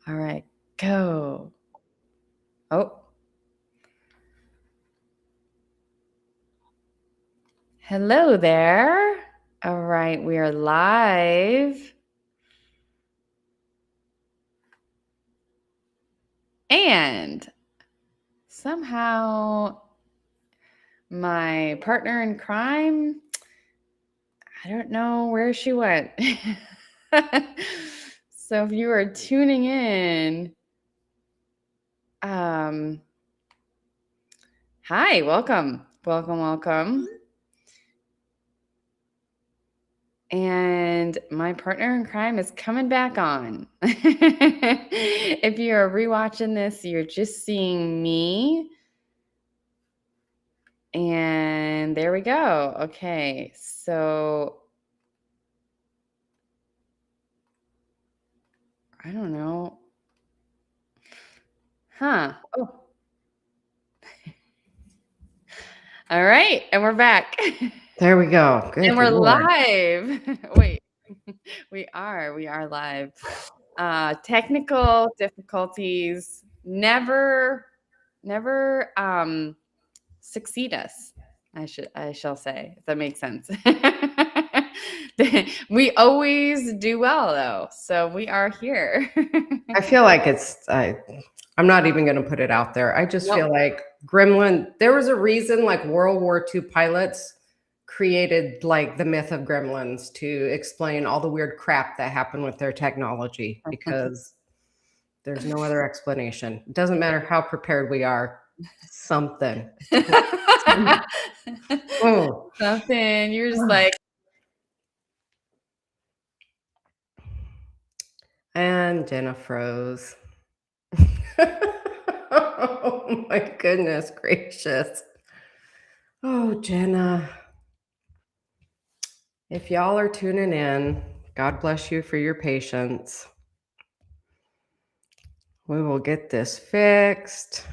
All right, go. Oh. Hello there. All right, we are live. And somehow my partner in crime, I don't know where she went. So if you are tuning in, hi, welcome. And my partner in crime is coming back on. If you're rewatching this, you're just seeing me. And there we go. Okay, so I don't know. Oh. All right, and we're back. There we go. Good. And we're live. Wait, we are live. Technical difficulties never succeed us. I shall say, if that makes sense. We always do well though, so we are here. I feel like I'm not even going to put it out there. I just feel like Gremlin, there was a reason like World War II pilots created like the myth of gremlins to explain all the weird crap that happened with their technology, because there's no other explanation. It doesn't matter how prepared we are. Something. Something. You're just like. And Jenna froze. Oh my goodness gracious. Oh, Jenna. If y'all are tuning in, God bless you for your patience. We will get this fixed.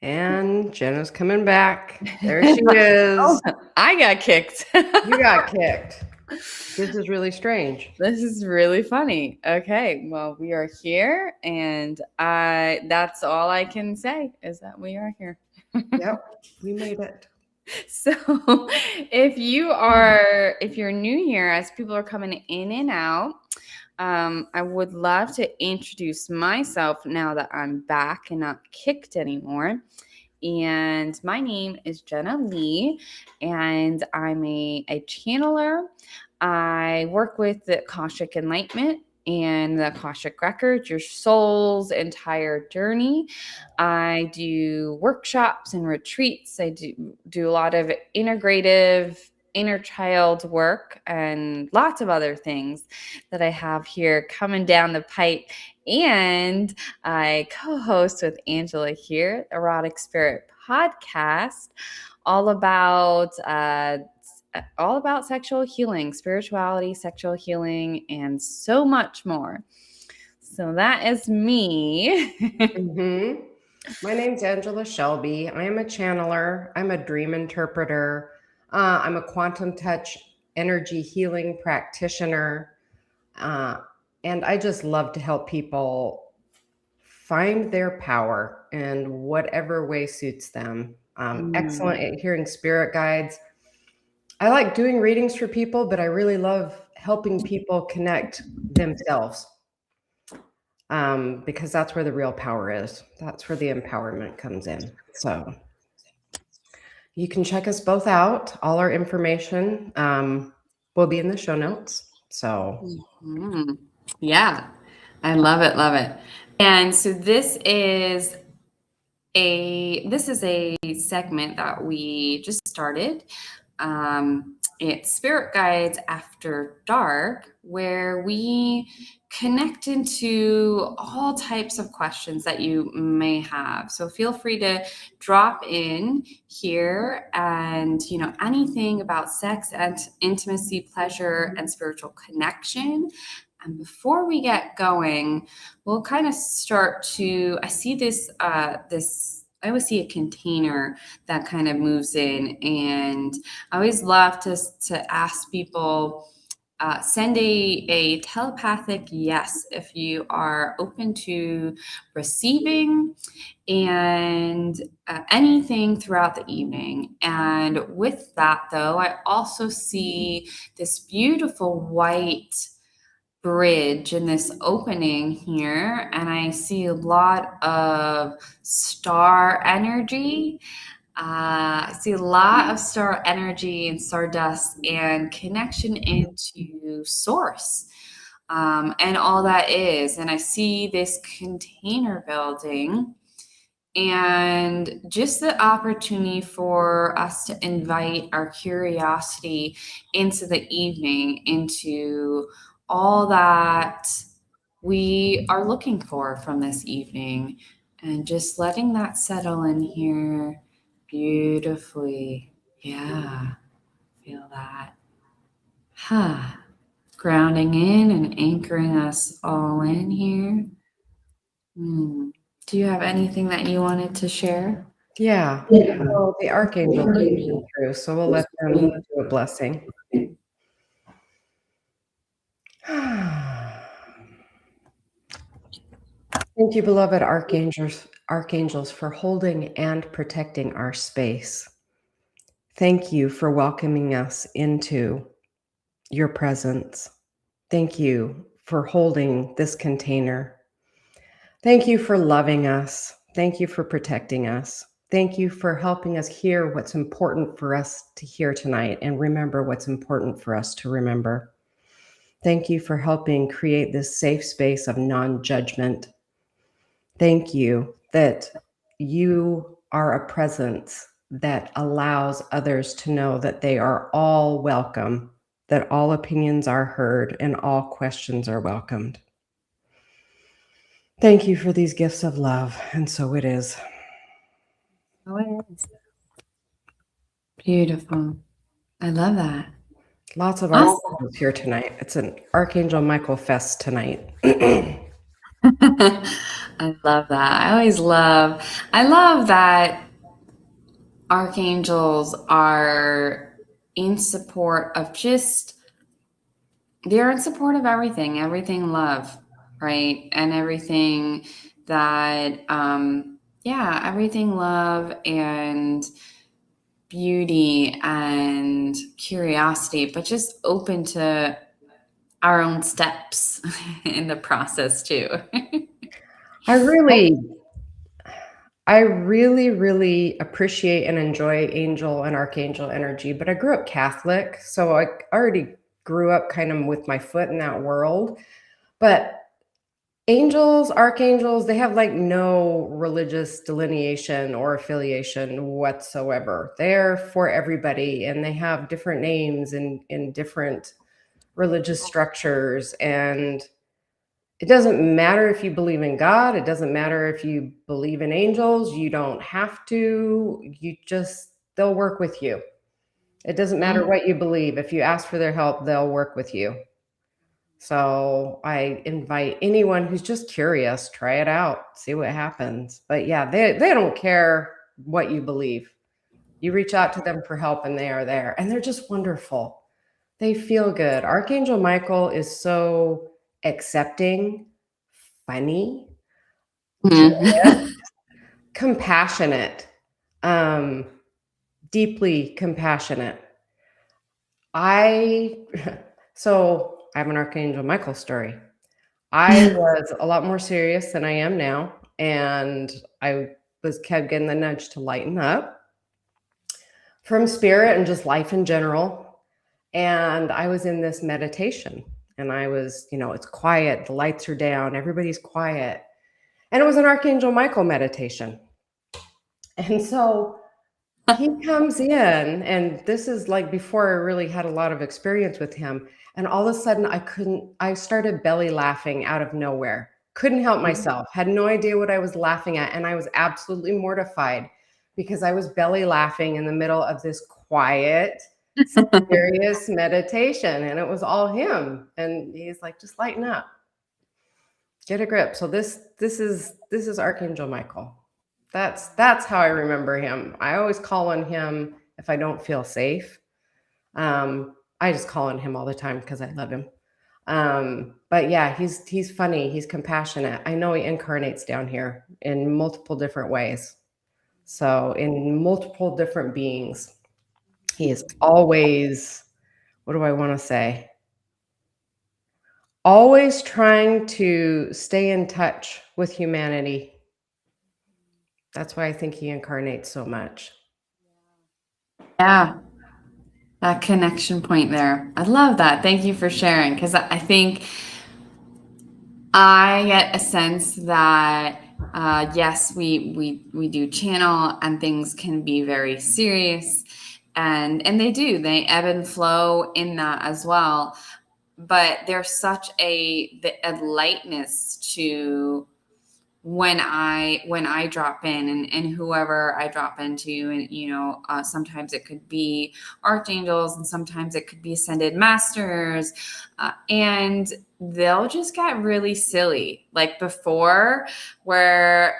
And Jenna's coming back. There she is. Oh, I got kicked. You got kicked. This is really strange. This is really funny. Okay, well, we are here, and that's all I can say is that we are here. Yep, we made it. So if you're new here, as people are coming in and out, I would love to introduce myself now that I'm back and not kicked anymore. And my name is Jenna Lee, and I'm a channeler. I work with the Akashic Enlightenment and the Akashic Records, your soul's entire journey. I do workshops and retreats. I do a lot of integrative inner child work and lots of other things that I have here coming down the pipe. And I co-host with Angela here, Erotic Spirit Podcast, all about sexual healing, spirituality, sexual healing, and so much more. So that is me. Mm-hmm. My name's Angela Shelby. I am a channeler. I'm a dream interpreter. I'm a quantum touch energy healing practitioner. And I just love to help people find their power in whatever way suits them. Excellent at hearing spirit guides. I like doing readings for people, but I really love helping people connect themselves, because that's where the real power is. That's where the empowerment comes in. So you can check us both out. All our information will be in the show notes. So yeah, I love it. Love it. And so this is a segment that we just started. It's Spirit Guides After Dark, where we connect into all types of questions that you may have. So feel free to drop in here and, anything about sex and intimacy, pleasure, and spiritual connection. And before we get going, we'll kind of start to, I see this, I always see a container that kind of moves in, and I always love to ask people, send a telepathic yes if you are open to receiving and anything throughout the evening. And with that, though, I also see this beautiful white bridge in this opening here, and I see a lot of star energy. I see a lot of star energy and stardust and connection into source, and all that is. And I see this container building and just the opportunity for us to invite our curiosity into the evening, into all that we are looking for from this evening, and just letting that settle in here beautifully. Yeah, feel that. Huh. Grounding in and anchoring us all in here. Hmm. Do you have anything that you wanted to share? Yeah. Yeah. So the archangel came through, so we'll let them do a blessing. Thank you, beloved archangels, for holding and protecting our space. Thank you for welcoming us into your presence. Thank you for holding this container. Thank you for loving us. Thank you for protecting us. Thank you for helping us hear what's important for us to hear tonight and remember what's important for us to remember. Thank you for helping create this safe space of non-judgment. Thank you that you are a presence that allows others to know that they are all welcome, that all opinions are heard, and all questions are welcomed. Thank you for these gifts of love, and so it is. Oh, it is. Beautiful. I love that. Lots of Awesome. archangels here tonight. It's an Archangel Michael fest tonight. I love that. I love that archangels are in support of just, they're in support of everything love, right? And everything that, yeah, everything love and beauty and curiosity, but just open to our own steps in the process too. I really, really appreciate and enjoy angel and archangel energy, but I grew up Catholic, so I already grew up kind of with my foot in that world. But angels, archangels, they have like no religious delineation or affiliation whatsoever. They're for everybody, and they have different names in different religious structures. And it doesn't matter if you believe in God. It doesn't matter if you believe in angels. You don't have to. They'll work with you. It doesn't matter what you believe. If you ask for their help, they'll work with you. So I invite anyone who's just curious, try it out, see what happens. But yeah, they don't care what you believe. You reach out to them for help and they are there. And they're just wonderful. They feel good. Archangel Michael is so accepting, funny, joyous, compassionate, deeply compassionate. So I have an Archangel Michael story. I was a lot more serious than I am now, and I kept getting the nudge to lighten up from spirit and just life in general. And I was in this meditation, and I was, it's quiet, the lights are down, everybody's quiet. And it was an Archangel Michael meditation. And so he comes in, and this is like before I really had a lot of experience with him. And all of a sudden I started belly laughing out of nowhere. Couldn't help myself, had no idea what I was laughing at. And I was absolutely mortified because I was belly laughing in the middle of this quiet, serious meditation. And it was all him. And he's like, just lighten up, get a grip. So this is Archangel Michael. That's how I remember him. I always call on him if I don't feel safe. I just call on him all the time because I love him. But yeah, he's funny. He's compassionate. I know he incarnates down here in multiple different ways. So in multiple different beings, he is always, what do I want to say? Always trying to stay in touch with humanity. That's why I think he incarnates so much. Yeah, that connection point there. I love that. Thank you for sharing, because I think I get a sense that yes, we do channel, and things can be very serious, and they ebb and flow in that as well. But there's such a lightness to when I drop in, and whoever I drop into, and sometimes it could be archangels, and sometimes it could be ascended masters, and they'll just get really silly, like before I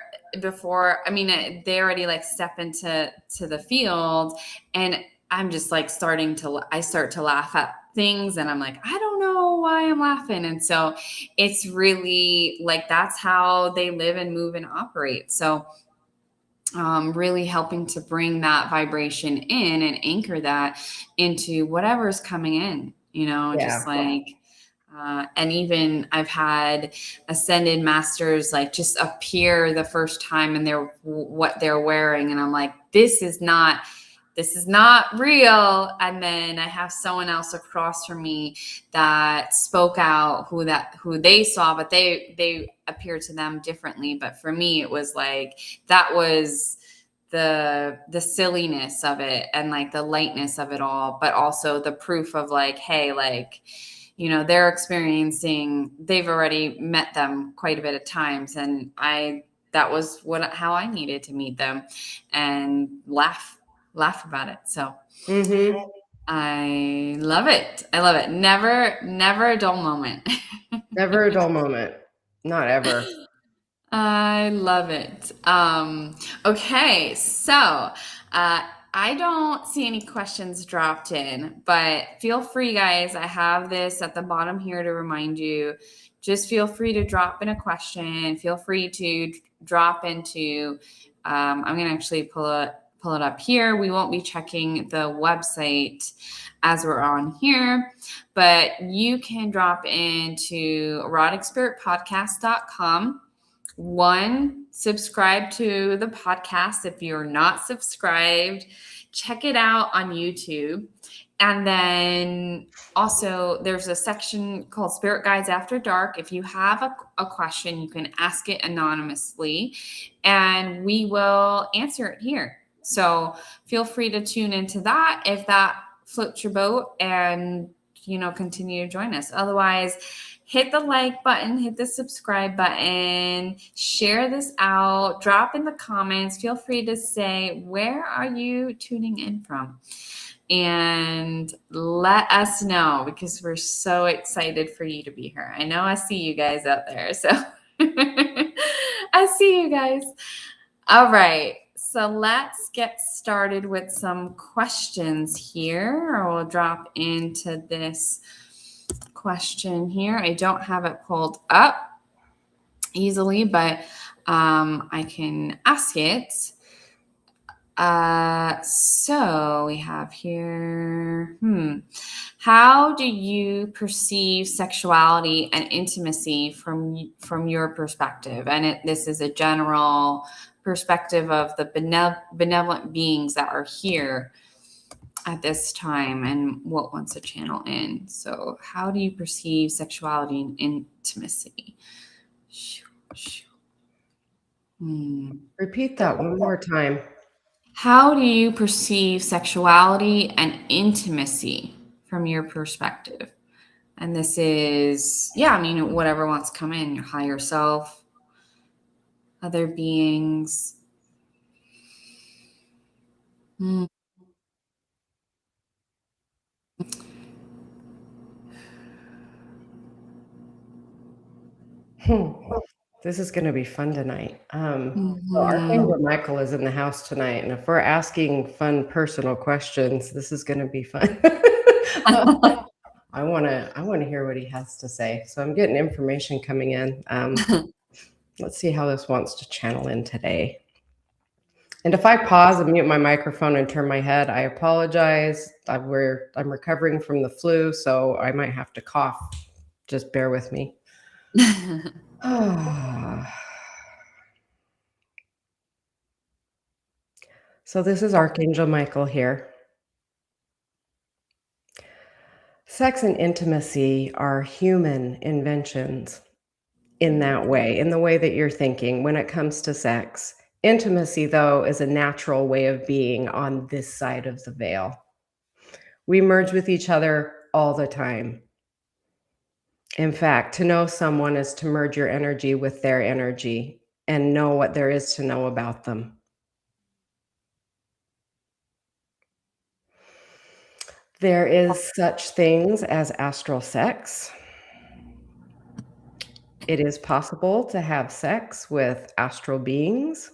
mean, they already like step into the field, and I'm just like I start to laugh at things, and I'm like, I don't know why I'm laughing. And so it's really like that's how they live and move and operate. So really helping to bring that vibration in and anchor that into whatever's coming in, just Yeah. like and even I've had ascended masters like just appear the first time, and they're what they're wearing, and I'm like, this is not real. And then I have someone else across from me that spoke out who they saw, but they appeared to them differently. But for me, it was like, that was the silliness of it, and like the lightness of it all, but also the proof of like, hey, like, they've already met them quite a bit of times, and that was how I needed to meet them, and laugh about it. So Mm-hmm. I love it. I love it. Never a dull moment. Never a dull moment. Not ever. I love it. Okay, so I don't see any questions dropped in, but feel free, guys. I have this at the bottom here to remind you. Just feel free to drop in a question. Feel free to drop into. I'm going to actually pull it up here. We won't be checking the website as we're on here, but you can drop into eroticspiritpodcast.com. One, subscribe to the podcast. If you're not subscribed, check it out on YouTube. And then also there's a section called Spirit Guides After Dark. If you have a question, you can ask it anonymously, and we will answer it here. So feel free to tune into that if that floats your boat, and continue to join us. Otherwise, hit the like button, hit the subscribe button, share this out, drop in the comments. Feel free to say, where are you tuning in from? And let us know, because we're so excited for you to be here. I know I see you guys out there. So I see you guys. All right. So let's get started with some questions here. We'll drop into this question here. I don't have it pulled up easily, but I can ask it. So we have here, how do you perceive sexuality and intimacy from your perspective? And this is a general perspective of the benevolent beings that are here at this time, and what wants to channel in. So how do you perceive sexuality and intimacy? Repeat that one more time. How do you perceive sexuality and intimacy from your perspective? And this is, whatever wants to come in, your higher self, other beings. This is going to be fun tonight. So Archangel Michael is in the house tonight, and if we're asking fun personal questions, this is going to be fun. I want to hear what he has to say. So I'm getting information coming in. Let's see how this wants to channel in today. And if I pause and mute my microphone and turn my head, I apologize. I'm recovering from the flu, so I might have to cough. Just bear with me. So this is Archangel Michael here. Sex and intimacy are human inventions in that way, in the way that you're thinking when it comes to sex. Intimacy, though, is a natural way of being on this side of the veil. We merge with each other all the time. In fact, to know someone is to merge your energy with their energy and know what there is to know about them. There is such things as astral sex. It is possible to have sex with astral beings.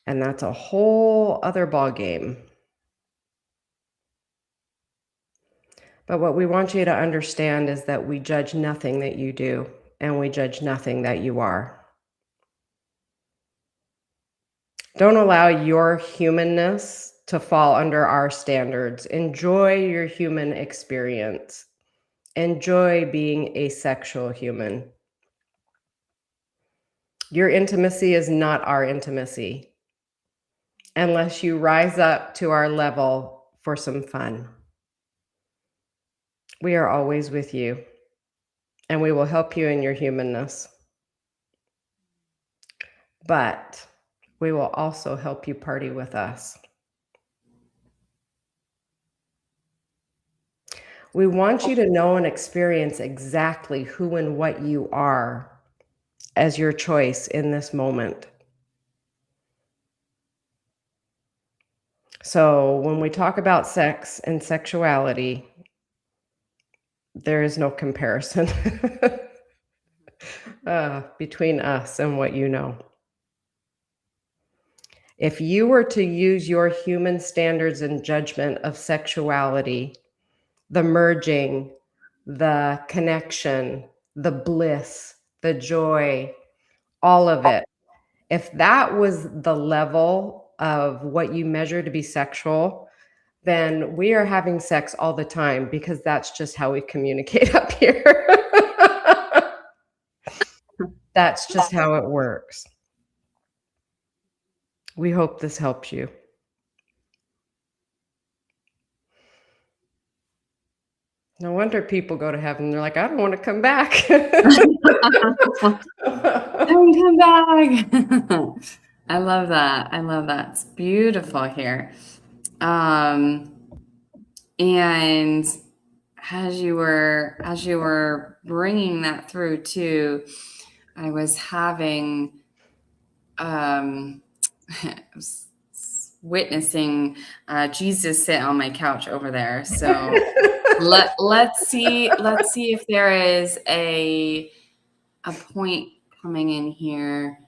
And that's a whole other ballgame. But what we want you to understand is that we judge nothing that you do, and we judge nothing that you are. Don't allow your humanness to fall under our standards. Enjoy your human experience. Enjoy being a sexual human. Your intimacy is not our intimacy unless you rise up to our level for some fun. We are always with you, and we will help you in your humanness. But we will also help you party with us. We want you to know and experience exactly who and what you are as your choice in this moment. So when we talk about sex and sexuality, there is no comparison between us and what you know. If you were to use your human standards and judgment of sexuality, the merging, the connection, the bliss, the joy, all of it, if that was the level of what you measure to be sexual, then we are having sex all the time because that's just how we communicate up here. That's just how it works. We hope this helps you. No wonder people go to heaven. They're like, I don't want to come back. Don't come back. I love that. I love that. It's beautiful here. And as you were bringing that through too, I was having witnessing Jesus sit on my couch over there. So let's see if there is a point coming in here,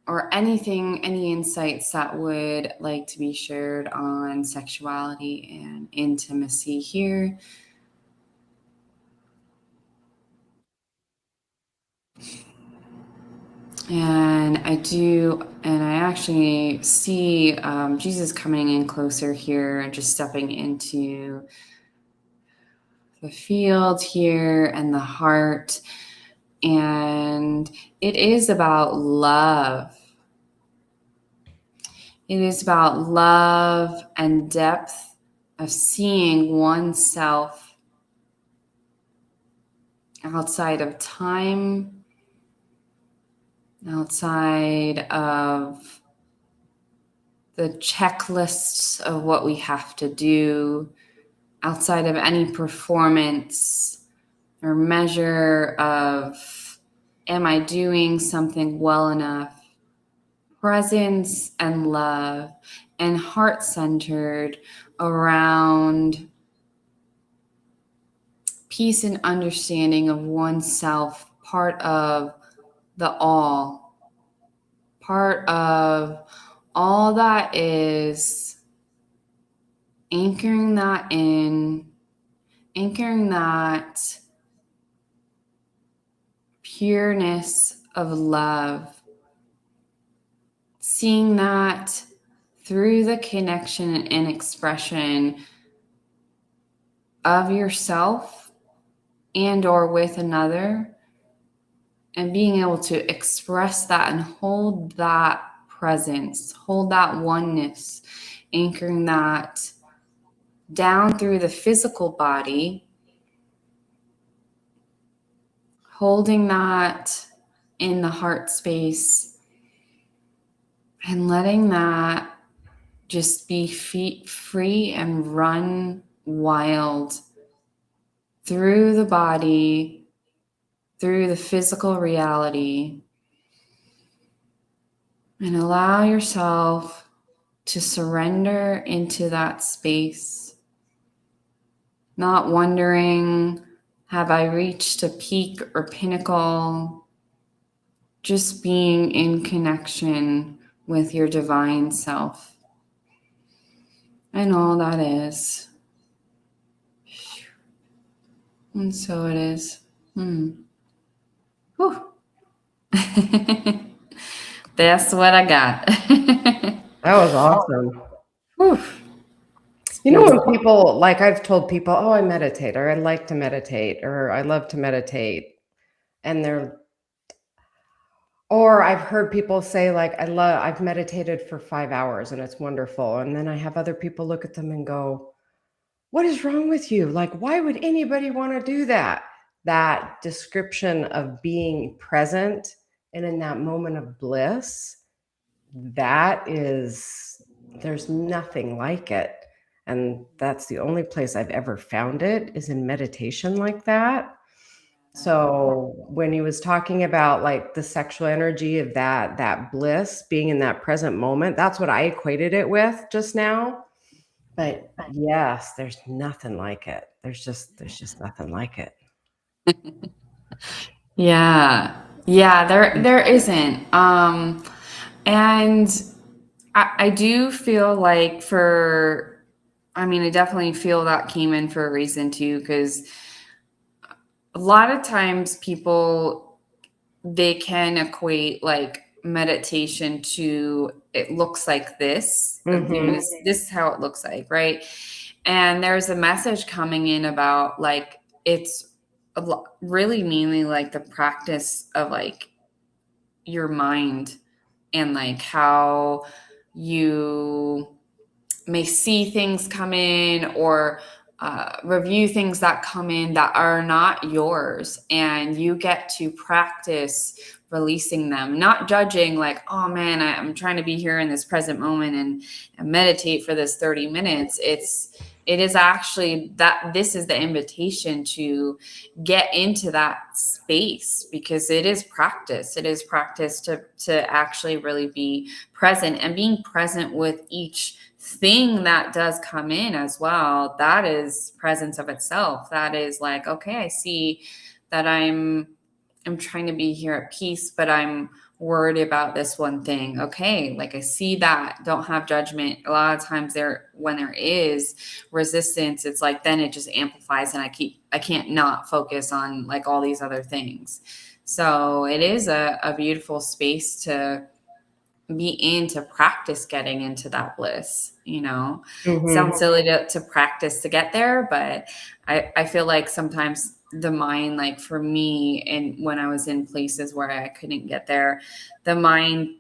or any insights that would like to be shared on sexuality and intimacy here. And I actually see Jesus coming in closer here and just stepping into the field here and the heart. And it is about love. It is about love and depth of seeing oneself outside of time, outside of the checklists of what we have to do, outside of any performance or measure of, am I doing something well enough? Presence and love and heart-centered around peace and understanding of oneself, part of the all, part of all that is anchoring that in, anchoring that pureness of love, seeing that through the connection and expression of yourself and or with another, and being able to express that and hold that presence, hold that oneness, anchoring that down through the physical body, holding that in the heart space, and letting that just be free and run wild through the body, through the physical reality, and allow yourself to surrender into that space, not wondering, have I reached a peak or pinnacle? Just being in connection with your divine self and all that is. And so it is. Whew. That's what I got. That was awesome. Whew. You know, when people, like I've told people, oh, I meditate, or I like to meditate, or I love to meditate. And or I've heard people say, like, I've meditated for 5 hours and it's wonderful. And then I have other people look at them and go, what is wrong with you? Like, why would anybody want to do that? That description of being present and in that moment of bliss, there's nothing like it. And that's the only place I've ever found it, is in meditation like that. So when he was talking about like the sexual energy of that bliss, being in that present moment, that's what I equated it with just now. But yes, there's nothing like it. There's just nothing like it. Yeah. Yeah, there isn't. And I do feel like I definitely feel that came in for a reason too, because a lot of times people, they can equate like meditation to, it looks like this. This is how it looks like, right? And there's a message coming in about like it's really mainly like the practice of like your mind, and like how you may see things come in, or review things that come in that are not yours, and you get to practice releasing them, not judging like, oh man, I'm trying to be here in this present moment and meditate for this 30 minutes. It is actually that this is the invitation to get into that space, because it is practice. It is practice to actually really be present, and being present with each thing that does come in as well. That is presence of itself. That is like, okay, I see that I'm trying to be here at peace, but I'm worried about this one thing. Okay, like I see that. Don't have judgment. A lot of times when there is resistance, it's like then it just amplifies, and I can't not focus on like all these other things. So it is a beautiful space to be in, to practice getting into that bliss. Sounds silly to practice to get there, but I feel like sometimes the mind, like for me, and when I was in places where I couldn't get there, the mind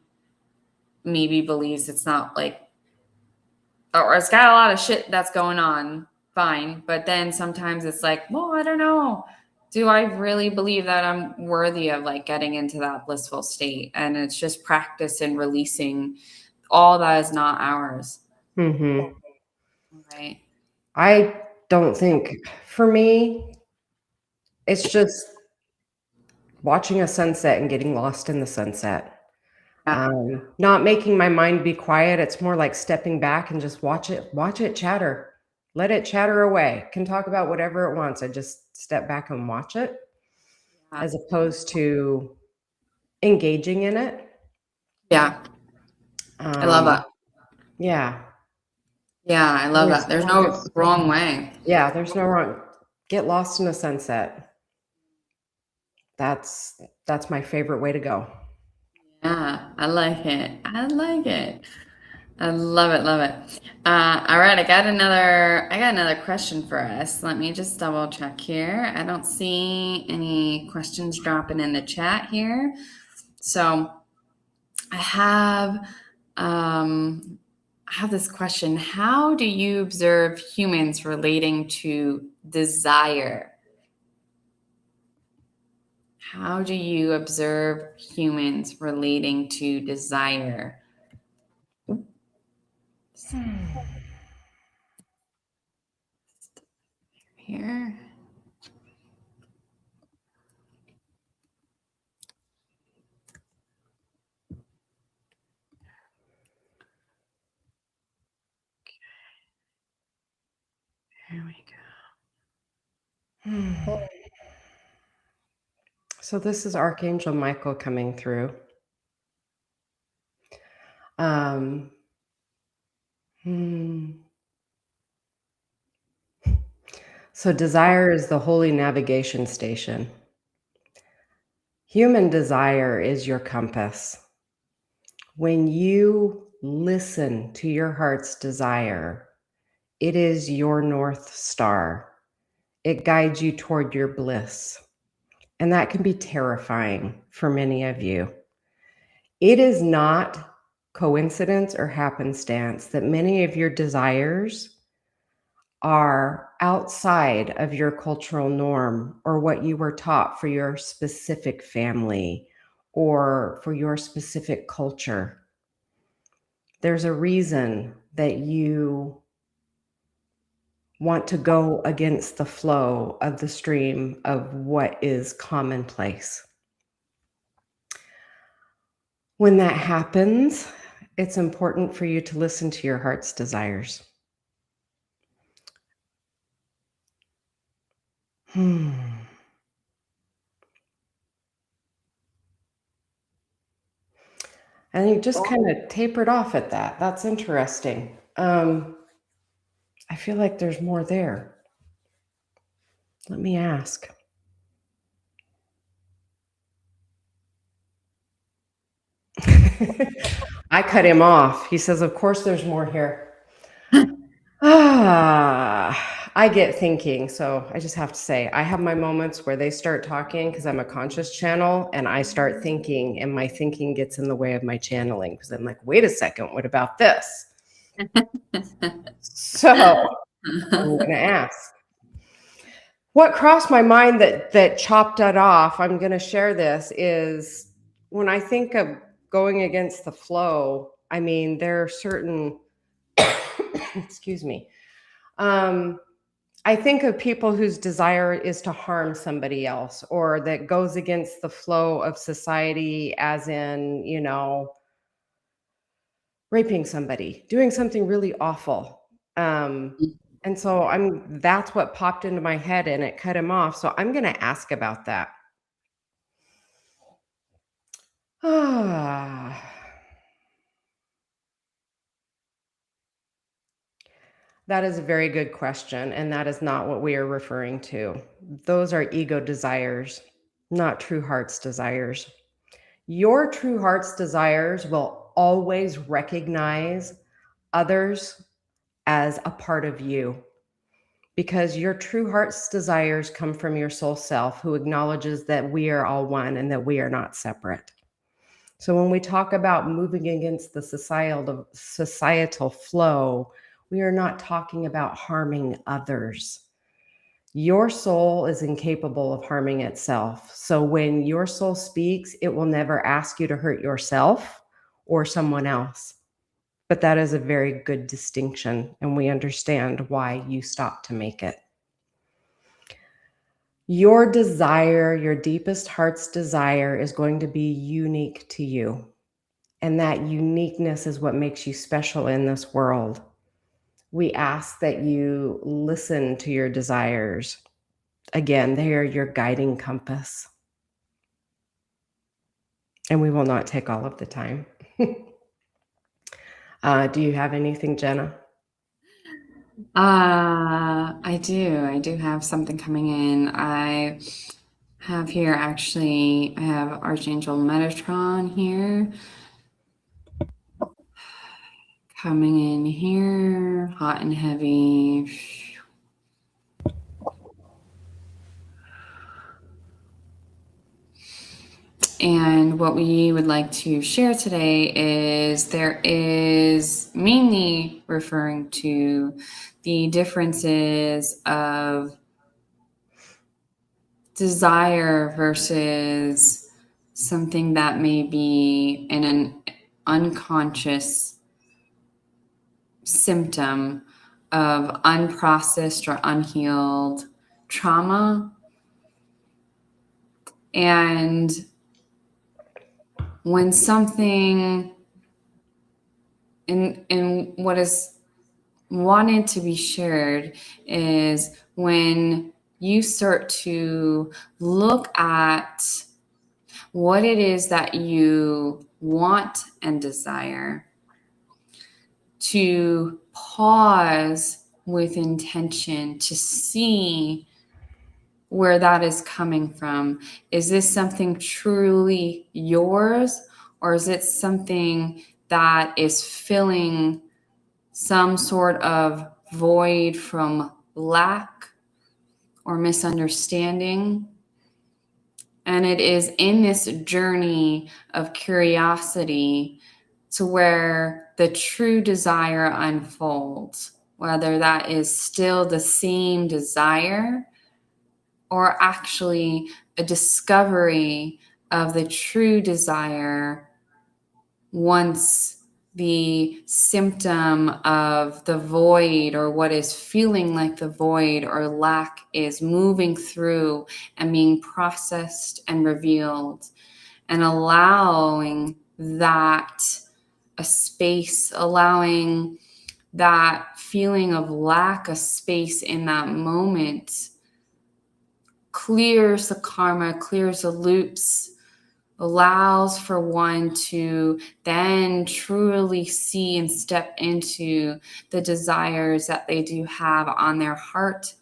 maybe believes it's not like, or it's got a lot of shit that's going on, fine. But then sometimes it's like, well, I don't know. Do I really believe that I'm worthy of like getting into that blissful state? And it's just practice and releasing all that is not ours. Right. I don't think, for me, it's just watching a sunset and getting lost in the sunset. Not making my mind be quiet. It's more like stepping back and just watch it chatter. Let it chatter away. Can talk about whatever it wants. I just step back and watch it, as opposed to engaging in it. Yeah. I love Um, it. yeah. Yeah, I love There's it. There's no good. no wrong way. Yeah, there's no wrong. Get lost in the sunset. That's that's my favorite way to go. Yeah, I like it. I like it. I love it, love it. All right, I got another question for us. Let me just double check here. I don't see any questions dropping in the chat here. So I have I have this question. How do you observe humans relating to desire? How do you observe humans relating to desire? Here. Here we go. So this is Archangel Michael coming through. Um, hmm. So desire is the holy navigation station. Human desire is your compass. When you listen to your heart's desire, it is your North Star. It guides you toward your bliss. And that can be terrifying for many of you. It is not coincidence or happenstance that many of your desires are outside of your cultural norm or what you were taught for your specific family or for your specific culture. There's a reason that you want to go against the flow of the stream of what is commonplace. When that happens, it's important for you to listen to your heart's desires. And you just kind of tapered off at that. That's interesting. I feel like there's more there. Let me ask. I cut him off. He says, of course, there's more here. I get thinking. So I just have to say, I have my moments where they start talking because I'm a conscious channel and I start thinking, and my thinking gets in the way of my channeling because I'm like, wait a second, what about this? So I'm going to ask. What crossed my mind that chopped it off, I'm going to share this, is when I think of going against the flow, I mean, there are certain, excuse me, I think of people whose desire is to harm somebody else or that goes against the flow of society, as in, raping somebody, doing something really awful. And so that's what popped into my head and it cut him off. So I'm going to ask about that. That is a very good question. And that is not what we are referring to. Those are ego desires, not true heart's desires. Your true heart's desires will always recognize others as a part of you, because your true heart's desires come from your soul self, who acknowledges that we are all one and that we are not separate. So when we talk about moving against the societal flow, we are not talking about harming others. Your soul is incapable of harming itself. So when your soul speaks, it will never ask you to hurt yourself or someone else. But that is a very good distinction, and we understand why you stopped to make it. Your desire, your deepest heart's desire, is going to be unique to you. And that uniqueness is what makes you special in this world. We ask that you listen to your desires. Again, they are your guiding compass. And we will not take all of the time. Do you have anything, Jenna? I do. I do have something coming in. I have here actually, I have Archangel Metatron here coming in here, hot and heavy. And what we would like to share today is there is mainly referring to the differences of desire versus something that may be in an unconscious symptom of unprocessed or unhealed trauma. And when something in what is wanted to be shared is when you start to look at what it is that you want and desire, to pause with intention to see where that is coming from. Is this something truly yours, or is it something that is filling some sort of void from lack or misunderstanding? And it is in this journey of curiosity to where the true desire unfolds, whether that is still the same desire or actually a discovery of the true desire once the symptom of the void or what is feeling like the void or lack is moving through and being processed and revealed, and allowing that a space, allowing that feeling of lack a space in that moment, clears the karma, clears the loops, allows for one to then truly see and step into the desires that they do have on their heart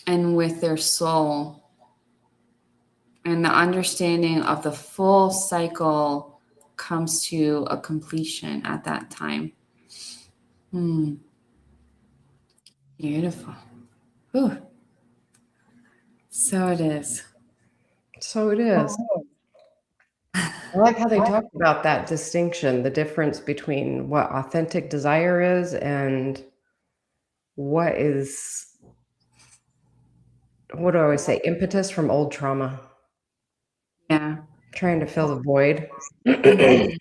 and with their soul. And the understanding of the full cycle comes to a completion at that time. Beautiful. Whew. So it is. So it is. I like how they talk about that distinction, the difference between what authentic desire is and what is, what do I always say, impetus from old trauma, Yeah. trying to fill the void. That's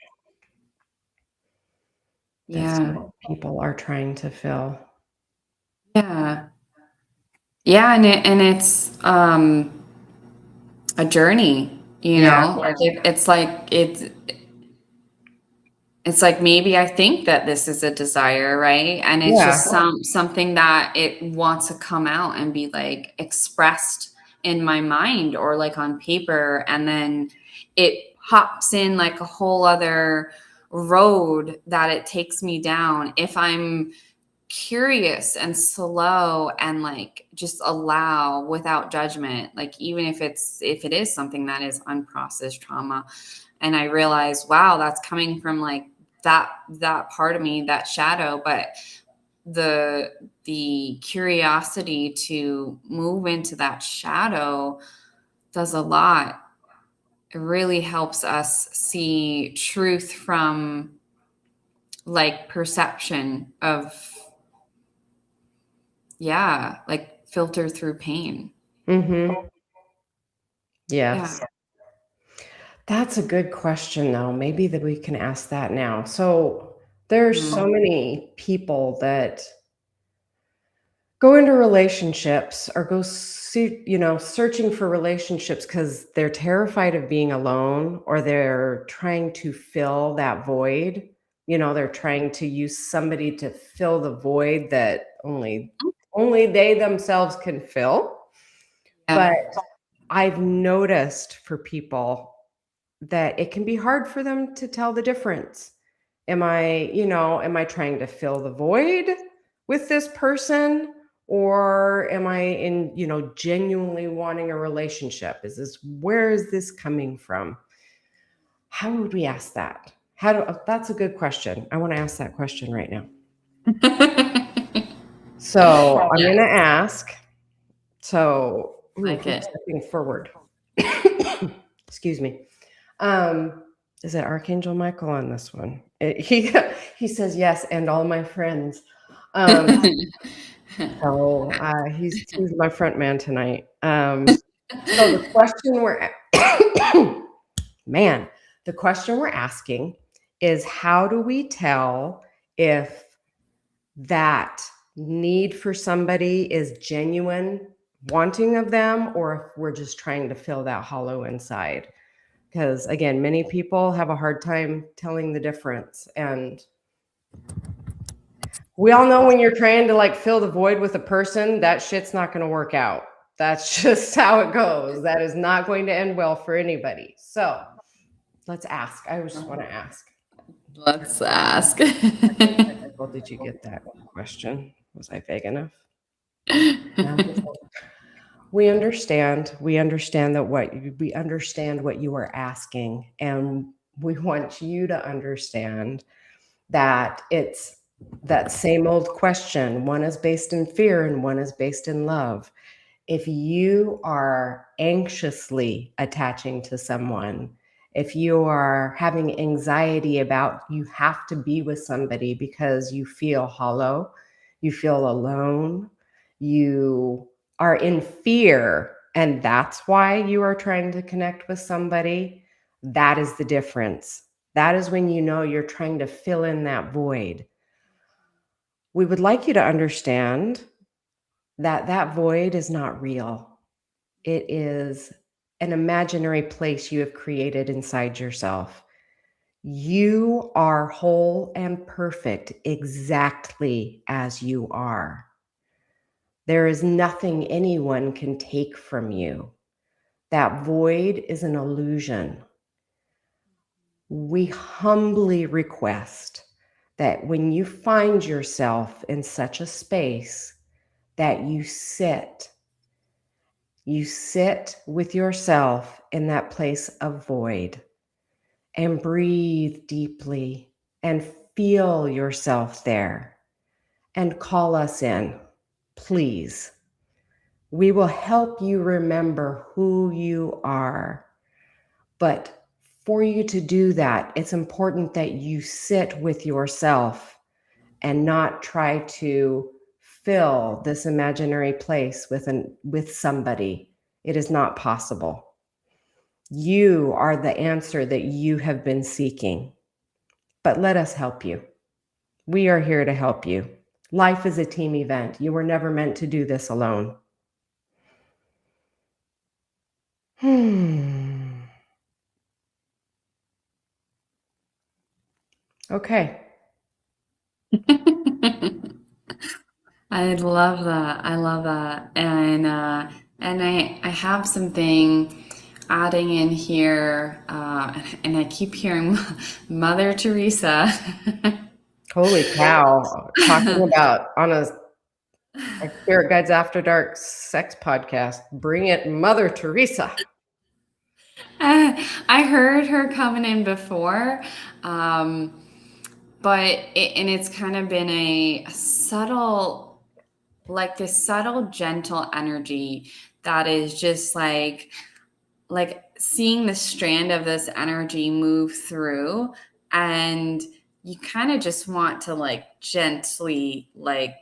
Yeah. what people are trying to fill. Yeah. Yeah, and it's a journey, Yeah. like it's like maybe I think that this is a desire, right? And it's Yeah. just something that it wants to come out and be like expressed in my mind or like on paper, and then it hops in like a whole other road that it takes me down if I'm curious and slow and like just allow without judgment, like even if it is something that is unprocessed trauma, and I realize, wow, that's coming from like that part of me, that shadow, but the curiosity to move into that shadow does a lot. It really helps us see truth from like perception of, yeah, like filter through pain. Mm-hmm. Yeah. Yes. That's a good question, though. Maybe that we can ask that now. So there's so many people that go into relationships or go see, searching for relationships because they're terrified of being alone, or they're trying to fill that void. They're trying to use somebody to fill the void that only they themselves can fill. Yeah. But I've noticed for people that it can be hard for them to tell the difference. Am I trying to fill the void with this person? Or am I genuinely wanting a relationship? Where is this coming from? How would we ask that? That's a good question. I want to ask that question right now. So I'm going to ask. So, stepping forward. Excuse me. Is it Archangel Michael on this one? He says yes, and all my friends. He's my front man tonight. So the question the question we're asking is, how do we tell if that need for somebody is genuine wanting of them, or if we're just trying to fill that hollow inside? Because again, many people have a hard time telling the difference. And we all know when you're trying to like fill the void with a person, that shit's not going to work out. That's just how it goes. That is not going to end well for anybody. So let's ask. I just want to ask. Let's ask. Well, did you get that question? Was I vague enough? We understand we understand what you are asking, and we want you to understand that it's that same old question. One is based in fear and one is based in love. If you are anxiously attaching to someone, if you are having anxiety about you have to be with somebody because you feel hollow, you feel alone, you are in fear, and that's why you are trying to connect with somebody, that is the difference. That is when you know you're trying to fill in that void. We would like you to understand that that void is not real. It is an imaginary place you have created inside yourself. You are whole and perfect exactly as you are. There is nothing anyone can take from you. That void is an illusion. We humbly request that when you find yourself in such a space, that you sit with yourself in that place of void and breathe deeply and feel yourself there and call us in, please. We will help you remember who you are. But for you to do that, it's important that you sit with yourself and not try to fill this imaginary place with somebody. It is not possible. You are the answer that you have been seeking. But let us help you. We are here to help you. Life is a team event. You were never meant to do this alone. Okay. I love that. I love that. And I have something adding in here, and I keep hearing Mother Teresa. Holy cow. Talking about on a Spirit Guides After Dark sex podcast. Bring it, Mother Teresa. I heard her coming in before, it's kind of been a subtle, like this subtle, gentle energy that is just like seeing the strand of this energy move through, and you kind of just want to like gently like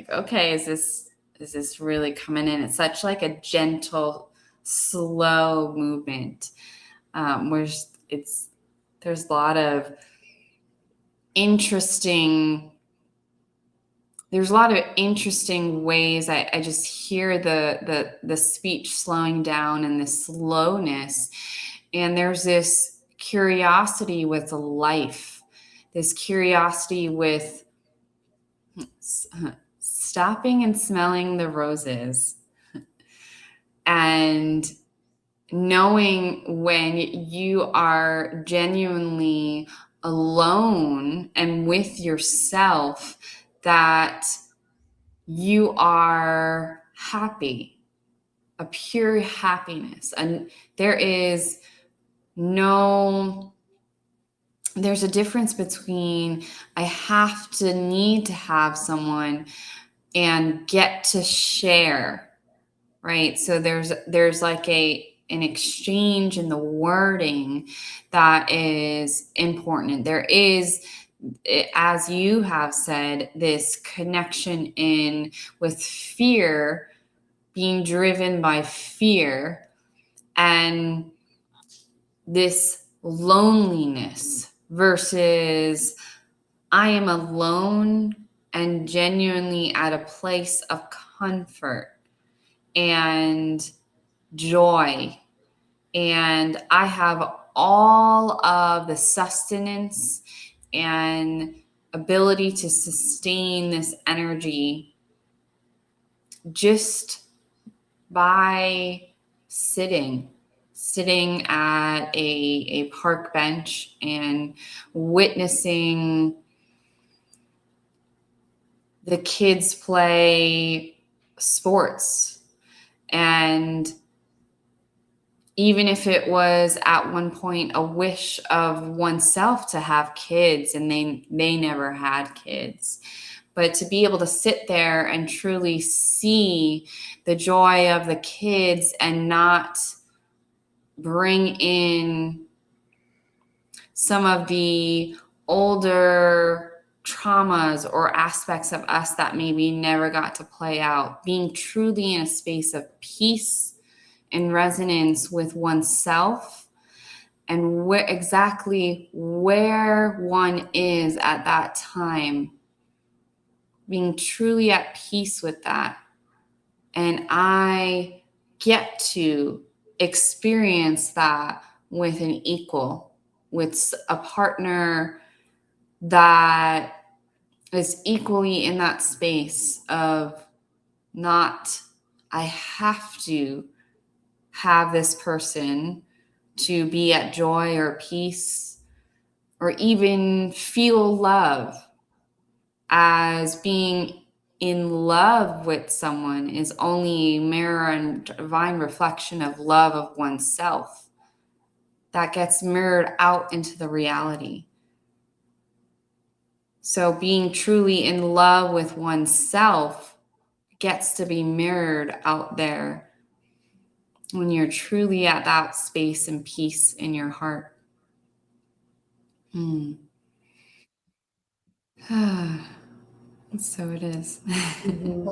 okay, is this really coming in? It's such like a gentle, slow movement, where there's a lot of interesting ways. I just hear the speech slowing down and the slowness, and there's this curiosity with life, this curiosity with stopping and smelling the roses and knowing when you are genuinely alone and with yourself that you are happy, a pure happiness. And there's a difference between I have to need to have someone and get to share, right? So there's like an exchange in the wording that is important. There is, as you have said, this connection in with fear, being driven by fear, and this loneliness versus I am alone and genuinely at a place of comfort and joy. And I have all of the sustenance and ability to sustain this energy just by sitting at a park bench and witnessing the kids play sports. And even if it was at one point a wish of oneself to have kids and they never had kids, but to be able to sit there and truly see the joy of the kids and not bring in some of the older traumas or aspects of us that maybe never got to play out, being truly in a space of peace and resonance with oneself and exactly where one is at that time, being truly at peace with that. And I get to experience that with an equal, with a partner that is equally in that space of not, I have to have this person to be at joy or peace or even feel love, as being in love with someone is only a mirror and divine reflection of love of oneself that gets mirrored out into the reality. So being truly in love with oneself gets to be mirrored out there when you're truly at that space and peace in your heart. So it is. Mm-hmm.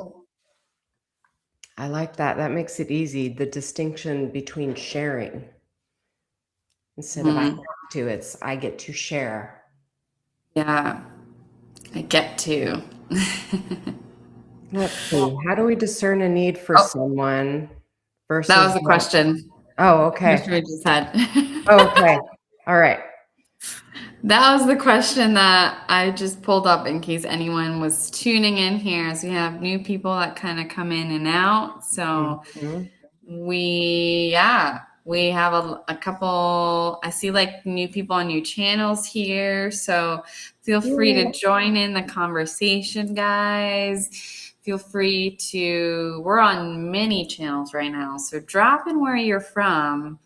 I like that. That makes it easy. The distinction between sharing instead of I have to, it's I get to share. Yeah, I get to. Let's see. How do we discern a need for someone versus That was a question. Oh, okay. Question we just had. Okay. All right. That was the question that I just pulled up in case anyone was tuning in here, as we have new people that kind of come in and out. So we have a couple, I see like new people on new channels here. So feel free to join in the conversation, guys. Feel free to, we're on many channels right now. So drop in where you're from.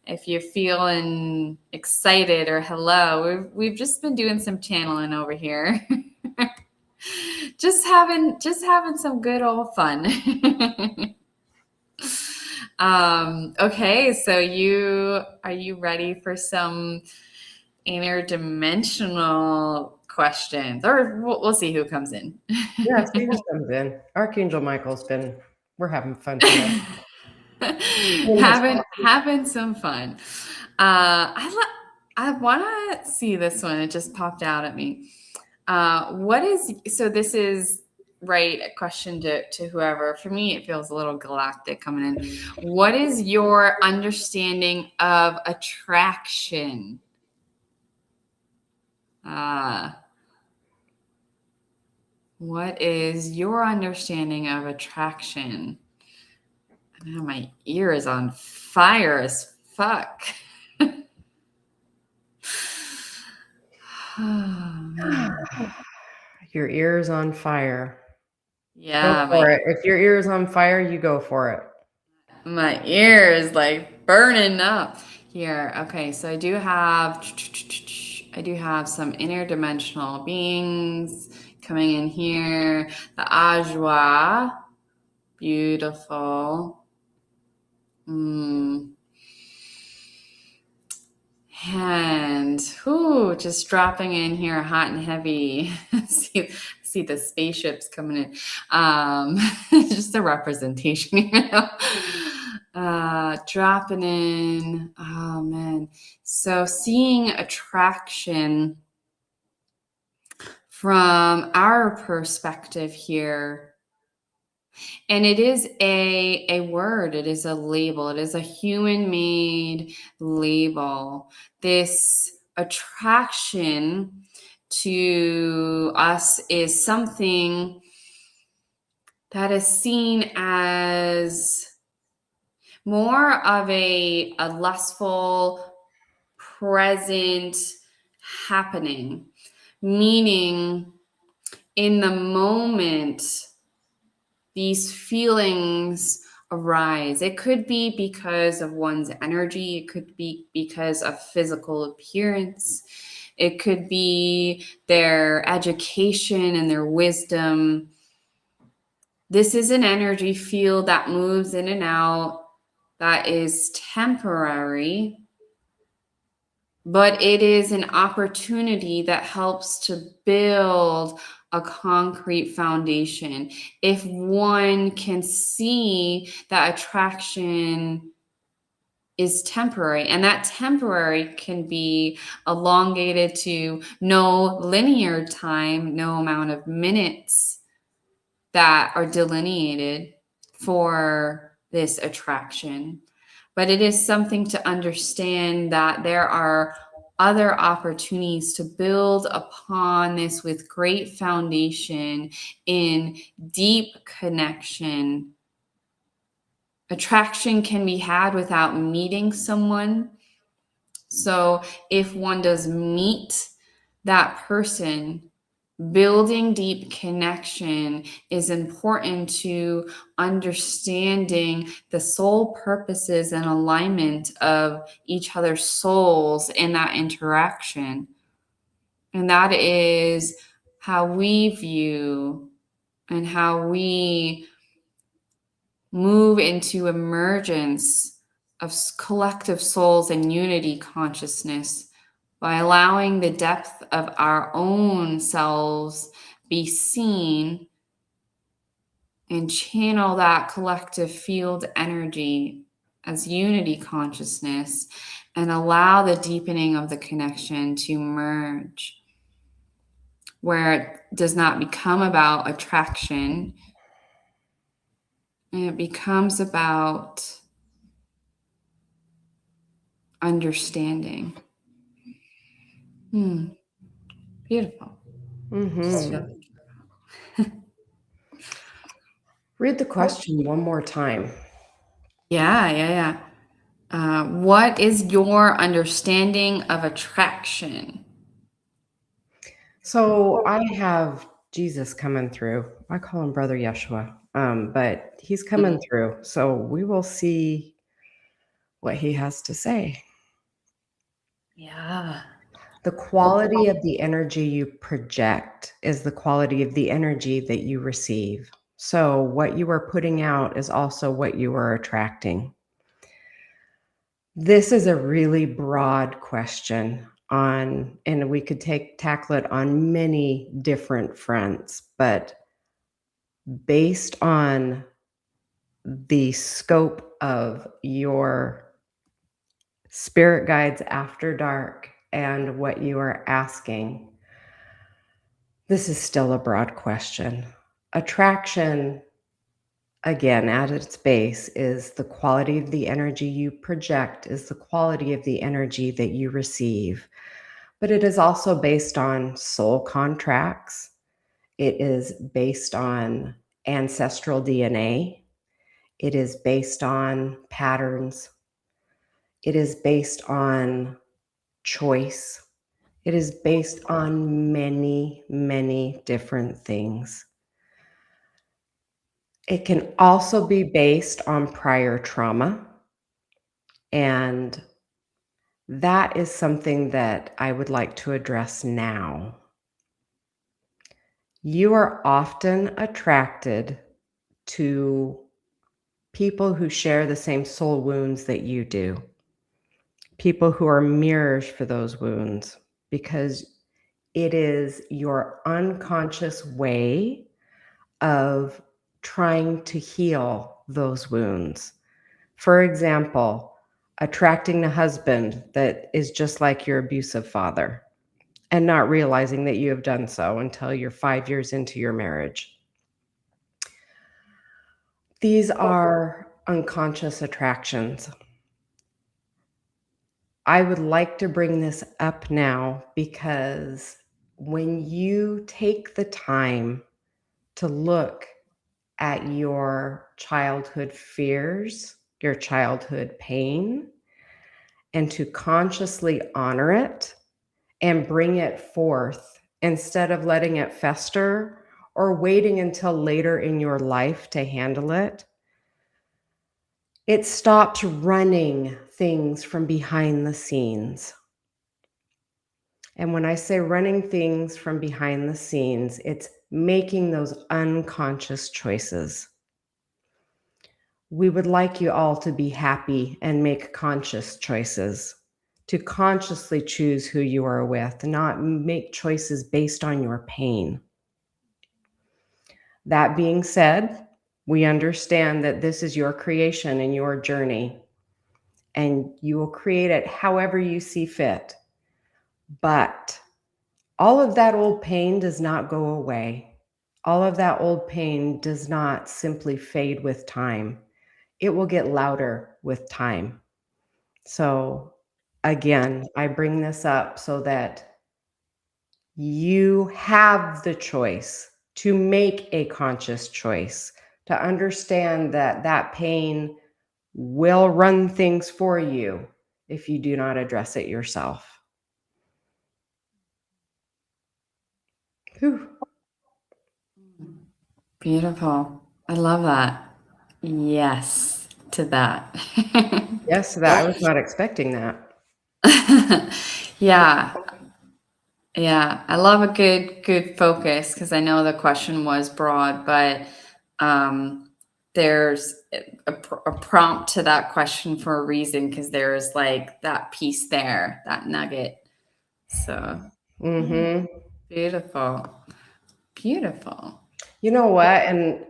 If you're feeling excited or hello, we've just been doing some channeling over here. just having some good old fun. Okay, so are you ready for some interdimensional questions? Or we'll see who comes in. Yeah, see who comes in. Archangel Michael's we're having fun today. having some fun. I want to see this one. It just popped out at me. This is right, a question to whoever. For me, it feels a little galactic coming in. What is your understanding of attraction? What is your understanding of attraction? I know my ear is on fire as fuck. Oh, man. Your ear's on fire. Go Yeah, for it. If your ear's on fire, you go for it. my ear is like burning up here. Okay, so I do have some interdimensional beings coming in here. The Ajwa, beautiful. And just dropping in here hot and heavy. see the spaceships coming in. Just a representation, dropping in. Oh man. So seeing attraction from our perspective here. And it is a word, it is a label, it is a human made label. This attraction to us is something that is seen as more of a lustful present happening, meaning in the moment these feelings arise. It could be because of one's energy. It could be because of physical appearance. It could be their education and their wisdom. This is an energy field that moves in and out, that is temporary, but it is an opportunity that helps to build a concrete foundation. If one can see that attraction is temporary, and that temporary can be elongated to no linear time, no amount of minutes that are delineated for this attraction. But it is something to understand that there are other opportunities to build upon this with great foundation in deep connection. Attraction can be had without meeting someone. So if one does meet that person, building deep connection is important to understanding the soul purposes and alignment of each other's souls in that interaction. And that is how we view and how we move into emergence of collective souls and unity consciousness by allowing the depth of our own selves be seen and channel that collective field energy as unity consciousness and allow the deepening of the connection to merge, where it does not become about attraction and it becomes about understanding. Beautiful. Mm-hmm. Read the question one more time. Yeah. What is your understanding of attraction? So I have Jesus coming through. I call him Brother Yeshua, but he's coming through. So we will see what he has to say. Yeah. The quality of the energy you project is the quality of the energy that you receive. So what you are putting out is also what you are attracting. This is a really broad question and we could tackle it on many different fronts, but based on the scope of your spirit guides after dark and what you are asking, this is still a broad question. Attraction, again, at its base, is the quality of the energy you project, is the quality of the energy that you receive. But it is also based on soul contracts. It is based on ancestral DNA. It is based on patterns. It is based on choice. It is based on many, many different things. It can also be based on prior trauma. And that is something that I would like to address now. You are often attracted to people who share the same soul wounds that you do, people who are mirrors for those wounds, because it is your unconscious way of trying to heal those wounds. For example, attracting a husband that is just like your abusive father and not realizing that you have done so until you're 5 years into your marriage. These are unconscious attractions. I would like to bring this up now because when you take the time to look at your childhood fears, your childhood pain, and to consciously honor it and bring it forth instead of letting it fester or waiting until later in your life to handle it, it stops running things from behind the scenes. And when I say running things from behind the scenes, it's making those unconscious choices. We would like you all to be happy and make conscious choices, to consciously choose who you are with, not make choices based on your pain. That being said, we understand that this is your creation and your journey, and you will create it however you see fit. But all of that old pain does not go away. All of that old pain does not simply fade with time. It will get louder with time. So, again, I bring this up so that you have the choice to make a conscious choice, to understand that that pain will run things for you if you do not address it yourself. Whew. Beautiful. I love that. Yes to that. Yes, that I was not expecting that. Yeah. Yeah. I love a good focus because I know the question was broad, but there's a prompt to that question for a reason because there's like that piece there, that nugget. So Mm-hmm. beautiful. Beautiful. You know what? And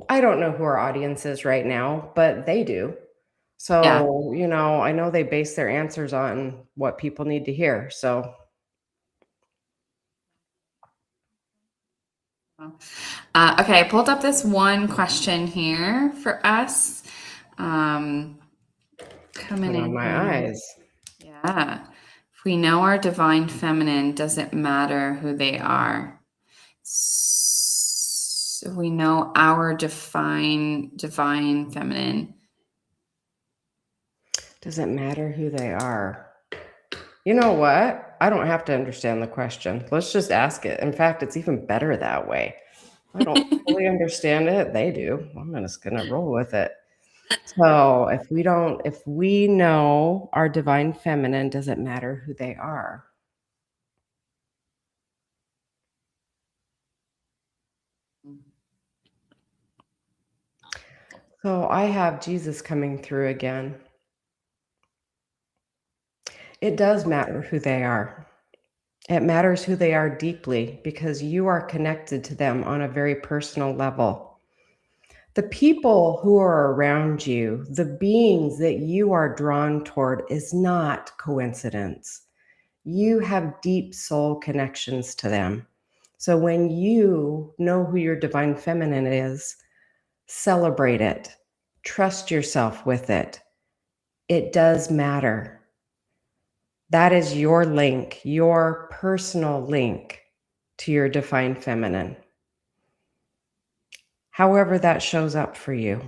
I don't know who our audience is right now, but they do. Yeah. So, I know they base their answers on what people need to hear. So, Okay, I pulled up this one question here for us. Coming put on in my here. eyes. Yeah. If we know our divine feminine, does it matter who they are? So we know our divine feminine. Does it matter who they are? You know what? I don't have to understand the question. Let's just ask it. In fact, it's even better that way. I don't fully understand it. They do. I'm just going to roll with it. So, if we know our divine feminine, does it matter who they are? So, I have Jesus coming through again. It does matter who they are. It matters who they are deeply because you are connected to them on a very personal level. The people who are around you, the beings that you are drawn toward, is not coincidence. You have deep soul connections to them. So when you know who your divine feminine is, celebrate it, trust yourself with it. It does matter. That is your link, your personal link to your divine feminine. However, that shows up for you.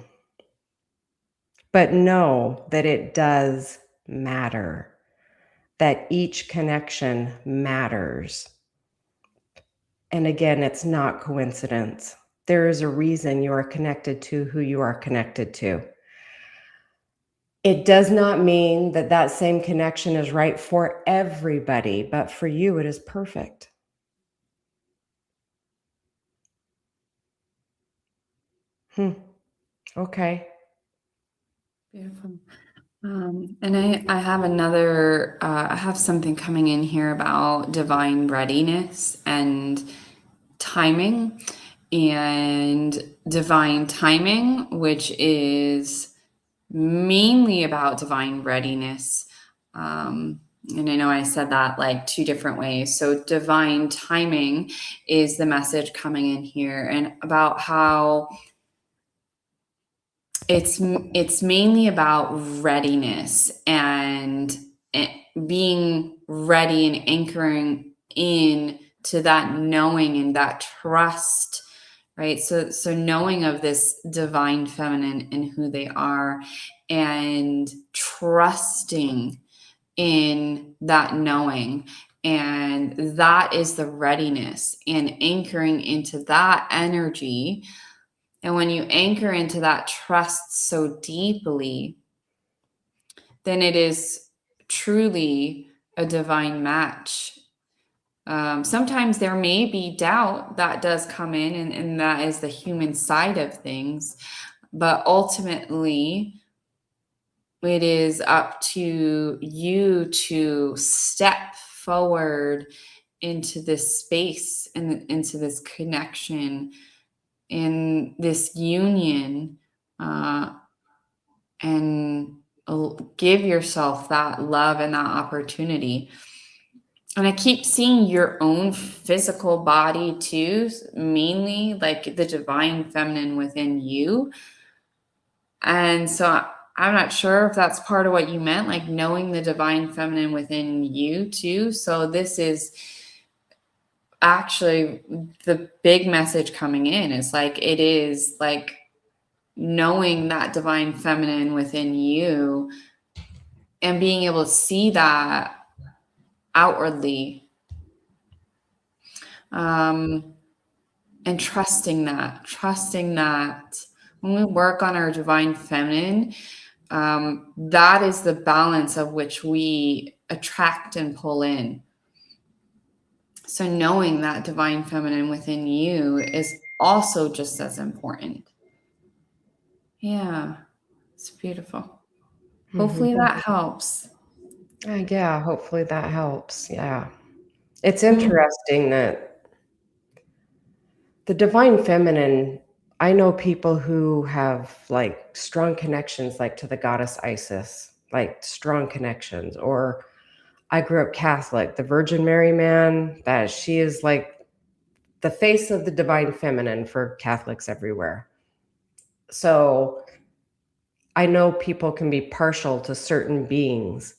But know that it does matter. that each connection matters. And again, it's not coincidence. There is a reason you are connected to who you are connected to. It does not mean that that same connection is right for everybody, but for you, it is perfect. Okay. Beautiful. And I have I have something coming in here about divine readiness and timing, which is mainly about divine readiness. And I know I said that like two different ways. So divine timing is the message coming in here, and about how it's mainly about readiness and being ready and anchoring in to that knowing and that trust, right? So knowing of this divine feminine and who they are, and trusting in that knowing, and that is the readiness, and anchoring into that energy. And when you anchor into that trust so deeply, then it is truly a divine match. Sometimes there may be doubt that does come in, and that is the human side of things. But ultimately, it is up to you to step forward into this space and into this connection, in this union, and give yourself that love and that opportunity. And I keep seeing your own physical body too, mainly like the divine feminine within you. And so I'm not sure if that's part of what you meant, like knowing the divine feminine within you too. So this is actually the big message coming in. Is like, it is like knowing that divine feminine within you and being able to see that outwardly, and trusting that when we work on our divine feminine, that is the balance of which we attract and pull in. So knowing that divine feminine within you is also just as important. Yeah, it's beautiful. Hopefully that helps. Yeah, hopefully that helps. Yeah. It's Mm. interesting that the divine feminine, I know people who have like strong connections, like to the goddess Isis, like strong connections. Or I grew up Catholic, the Virgin Mary man, that she is like the face of the divine feminine for Catholics everywhere. So I know people can be partial to certain beings.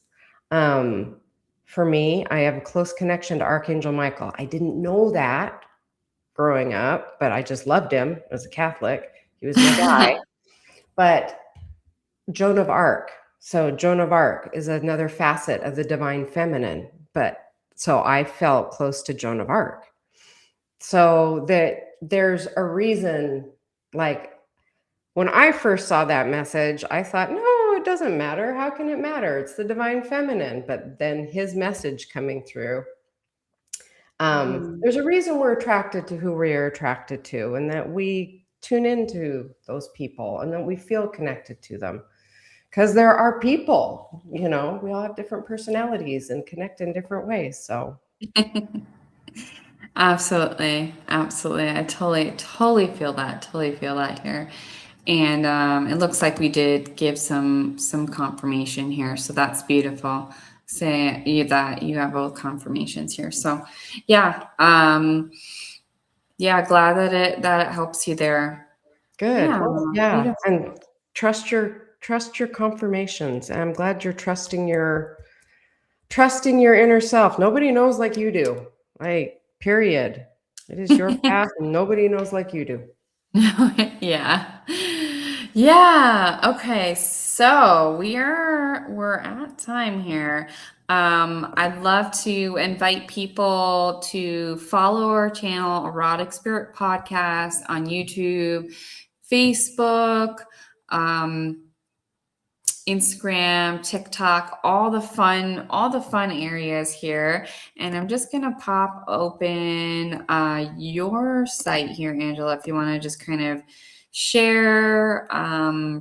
For me, I have a close connection to Archangel Michael. I didn't know that growing up, but I just loved him as a Catholic. He was my guy. But Joan of Arc. So Joan of Arc is another facet of the divine feminine. But so I felt close to Joan of Arc. So that there's a reason, like when I first saw that message, I thought, no, it doesn't matter. How can it matter? It's the divine feminine. But then his message coming through, there's a reason we're attracted to who we are attracted to, and that we tune into those people and that we feel connected to them. Because there are people, we all have different personalities and connect in different ways. So Absolutely. Absolutely. I totally feel that. Totally feel that here. And it looks like we did give some confirmation here. So that's beautiful. Say that you have both confirmations here. So yeah. Yeah, glad that it helps you there. good. Yeah. Well, yeah. Beautiful. And trust your confirmations. And I'm glad you're trusting your inner self. Nobody knows like you do. Like, period. It is your path and nobody knows like you do. Yeah. Yeah. Okay. So we're at time here. I'd love to invite people to follow our channel, Erotic Spirit Podcast, on YouTube, Facebook, Instagram, TikTok, all the fun areas here. And I'm just gonna pop open your site here, Angela, if you want to just kind of share,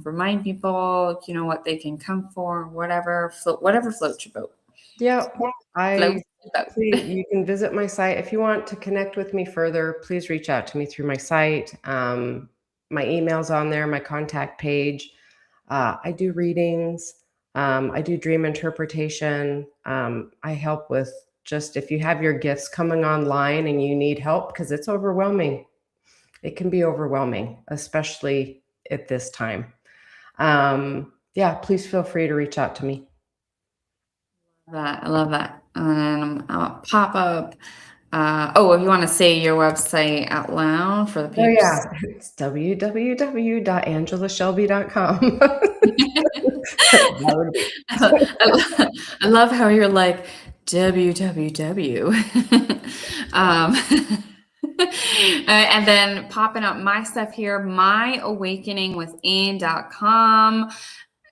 remind people, what they can come for, whatever floats your boat. Yeah, Floats your boat. you can visit my site. If you want to connect with me further, please reach out to me through my site. My email's on there, my contact page. I do readings. I do dream interpretation. I help with just if you have your gifts coming online and you need help, because it's overwhelming. It can be overwhelming, especially at this time. Yeah, please feel free to reach out to me. I love that. I'll pop up. If you want to say your website out loud for the people. Oh, yeah. It's www.angelashelby.com. I love how you're like, www. And then popping up my stuff here, myawakeningwithin.com.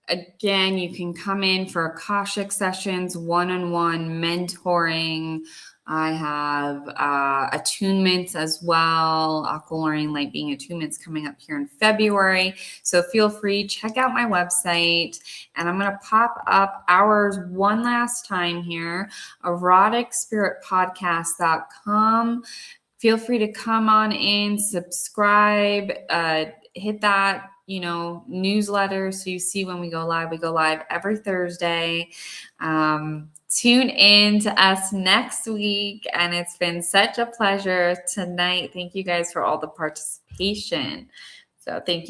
Again, you can come in for Akashic sessions, one-on-one mentoring. I have attunements as well. Aquamarine Light Being attunements coming up here in February. So feel free, check out my website. And I'm going to pop up ours one last time here, eroticspiritpodcast.com. Feel free to come on in, subscribe, hit that newsletter so you see when we go live. We go live every Thursday. Tune in to us next week, and it's been such a pleasure tonight. Thank you guys for all the participation. So thank you.